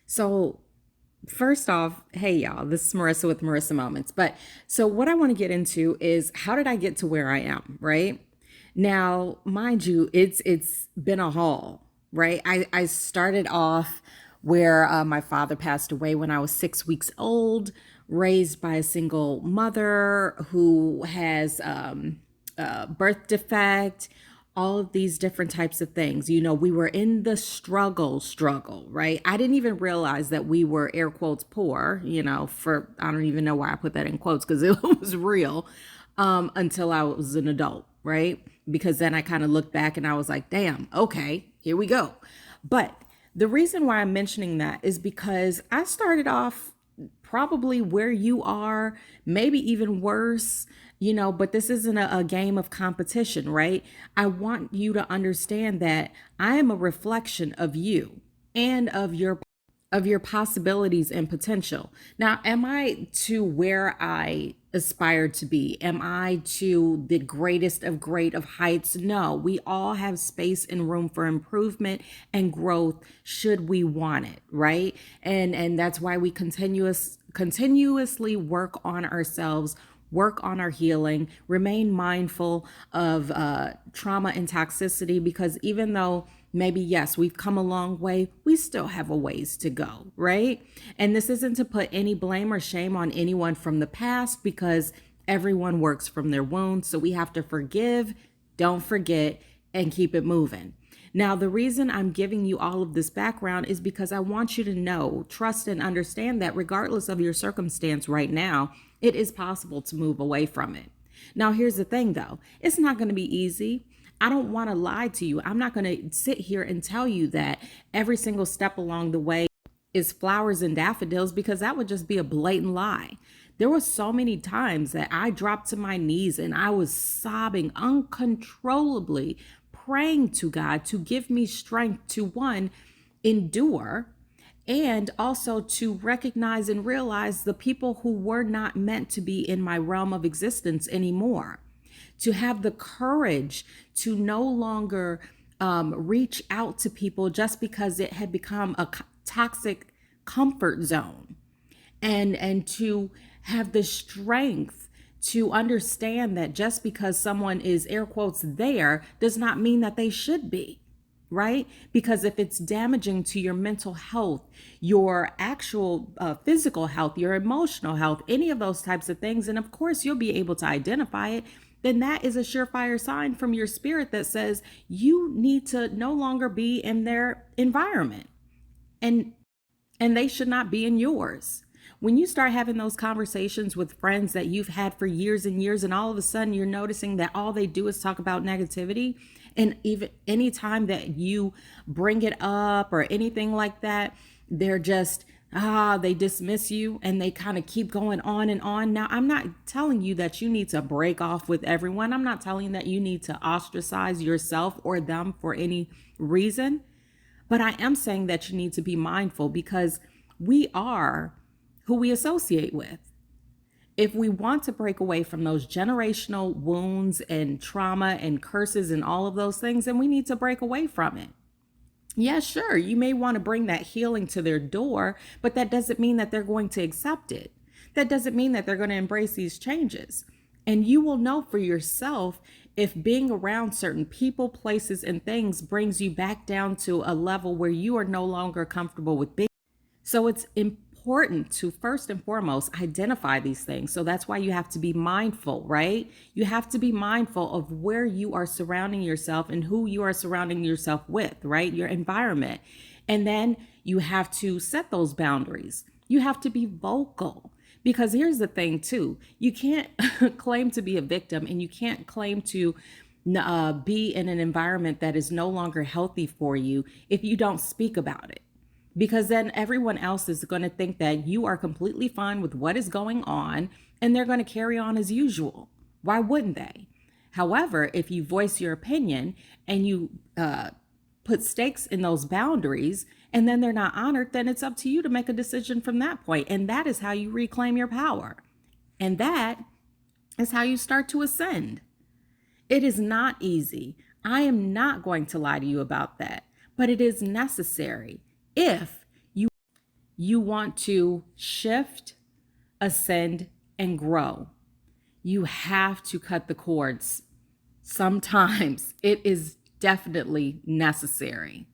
So, first off, hey y'all, this is Marissa with Marissa Moments. But so, what I want to get into is how did I get to where I am, right? Now, mind you, it's been a haul, right? I started off where my father passed away when I was 6 weeks old, raised by a single mother who has birth defect, all of these different types of things. You know, we were in the struggle, right? I didn't even realize that we were air quotes poor, for I don't even know why I put that in quotes because it was real until I was an adult, right? Because then I kind of looked back and I was like, damn, okay, here we go. But the reason why I'm mentioning that is because I started off probably where you are, maybe even worse, but this isn't a game of competition, right? I want you to understand that I am a reflection of you and of your possibilities and potential. Now, am I to where I aspire to be? Am I to the greatest of great of heights? No, we all have space and room for improvement and growth should we want it, right? And that's why we continuously work on ourselves, work on our healing, remain mindful of trauma and toxicity, because even though maybe, yes, we've come a long way, we still have a ways to go, right? And this isn't to put any blame or shame on anyone from the past, because everyone works from their wounds. So we have to forgive, don't forget, and keep it moving. Now, the reason I'm giving you all of this background is because I want you to know, trust, and understand that regardless of your circumstance right now, it is possible to move away from it. Now, here's the thing though, it's not going to be easy. I don't want to lie to you. I'm not going to sit here and tell you that every single step along the way is flowers and daffodils, because that would just be a blatant lie. There were so many times that I dropped to my knees and I was sobbing uncontrollably, praying to God to give me strength to, one, endure, and also to recognize and realize the people who were not meant to be in my realm of existence anymore. To have the courage to no longer reach out to people just because it had become a toxic comfort zone, and to have the strength to understand that just because someone is air quotes there does not mean that they should be, right? Because if it's damaging to your mental health, your actual physical health, your emotional health, any of those types of things, and of course you'll be able to identify it, then that is a surefire sign from your spirit that says you need to no longer be in their environment. And and they should not be in yours. When you start having those conversations with friends that you've had for years and years, and all of a sudden you're noticing that all they do is talk about negativity, and even anytime that you bring it up or anything like that, they're just, they dismiss you and they kind of keep going on and on. Now, I'm not telling you that you need to break off with everyone. I'm not telling you that you need to ostracize yourself or them for any reason. But I am saying that you need to be mindful, because we are who we associate with. If we want to break away from those generational wounds and trauma and curses and all of those things, then we need to break away from it. Yeah, sure, you may want to bring that healing to their door, but that doesn't mean that they're going to accept it. That doesn't mean that they're going to embrace these changes. And you will know for yourself if being around certain people, places, and things brings you back down to a level where you are no longer comfortable with being. So it's important to first and foremost identify these things. So that's why you have to be mindful, right? You have to be mindful of where you are surrounding yourself and who you are surrounding yourself with, right? Your environment. And then you have to set those boundaries. You have to be vocal. Because here's the thing, too, you can't claim to be a victim, and you can't claim to be in an environment that is no longer healthy for you if you don't speak about it, because then everyone else is going to think that you are completely fine with what is going on, and they're going to carry on as usual. Why wouldn't they? However, if you voice your opinion and you put stakes in those boundaries and then they're not honored, then it's up to you to make a decision from that point. And that is how you reclaim your power. And that is how you start to ascend. It is not easy. I am not going to lie to you about that, but it is necessary if you want to shift, ascend, and grow, you have to cut the cords. Sometimes it is definitely necessary.